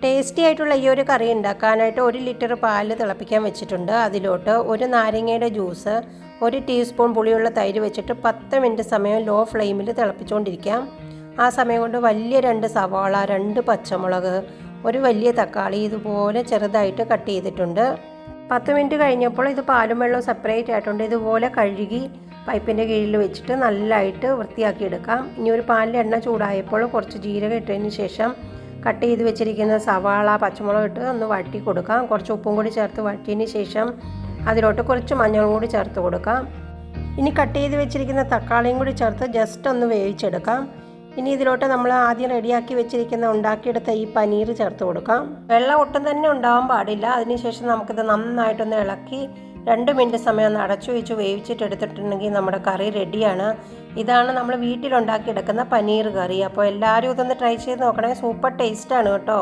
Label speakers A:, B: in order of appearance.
A: Tasty ആയിട്ടുള്ള ഈ ഒരു കറി ഉണ്ടാക്കാനായിട്ട് 1 ലിറ്റർ പാല് തിളപ്പിക്കാൻ വെച്ചിട്ടുണ്ട്. അതിലോട്ട് ഒരു നാരങ്ങയുടെ ജ്യൂസ്, 1 ടീസ്പൂൺ പുളിയുള്ള തൈര് വെച്ചിട്ട് 10 മിനിറ്റ് സമയം ലോ ഫ്ലെയിമിൽ തിളപ്പിച്ചുകൊണ്ടിരിക്കാം. ആ സമയം കൊണ്ട് വലിയ 2 സവാള, 2 പച്ചമുളക്, ഒരു വലിയ തക്കാളി ഇതുപോലെ ചെറുതായിട്ട് കട്ട് ചെയ്തിട്ടുണ്ട്. 10 മിനിറ്റ് കഴിഞ്ഞപ്പോൾ ഇത് പാലും വെള്ളവും സെപ്പറേറ്റ് ആയിട്ടുണ്ട്. ഇതുപോലെ കഴുകി പൈപ്പിൻ്റെ കീഴിൽ വെച്ചിട്ട് നല്ലതായിട്ട് വൃത്തിയാക്കി എടുക്കാം. ഇനി ഒരു പാനിൽ എണ്ണ ചൂടായപ്പോൾ കുറച്ച് ജീരകം ഇട്ടതിന് ശേഷം കട്ട് ചെയ്ത് വെച്ചിരിക്കുന്ന സവാള, പച്ചമുളക് ഇട്ട് ഒന്ന് വഴറ്റി കൊടുക്കാം. കുറച്ച് ഉപ്പും കൂടി ചേർത്ത് വഴറ്റിയതിന് ശേഷം അതിലോട്ട് കുറച്ച് മഞ്ഞളും കൂടി ചേർത്ത് കൊടുക്കാം. ഇനി കട്ട് ചെയ്ത് വെച്ചിരിക്കുന്ന തക്കാളിയും കൂടി ചേർത്ത് ജസ്റ്റ് ഒന്ന് വേവിച്ചെടുക്കാം. ഇനി ഇതിലോട്ട് നമ്മൾ ആദ്യം റെഡിയാക്കി വെച്ചിരിക്കുന്ന ഉണ്ടാക്കിയെടുത്ത ഈ പനീർ ചേർത്ത് കൊടുക്കാം. വെള്ളം ഒട്ടും തന്നെ ഉണ്ടാവാൻ പാടില്ല. അതിനുശേഷം നമുക്കിത് നന്നായിട്ടൊന്ന് ഇളക്കി 2 മിനിറ്റ് സമയം ഒന്ന് അടച്ചു വെച്ച് വേവിച്ചിട്ട് എടുത്തിട്ടുണ്ടെങ്കിൽ നമ്മുടെ കറി റെഡിയാണ്. ഇതാണ് നമ്മൾ വീട്ടിലുണ്ടാക്കിയെടുക്കുന്ന പനീർ കറി. അപ്പോൾ എല്ലാവരും ഇതൊന്ന് ട്രൈ ചെയ്ത് നോക്കണേ. സൂപ്പർ ടേസ്റ്റാണ് കേട്ടോ.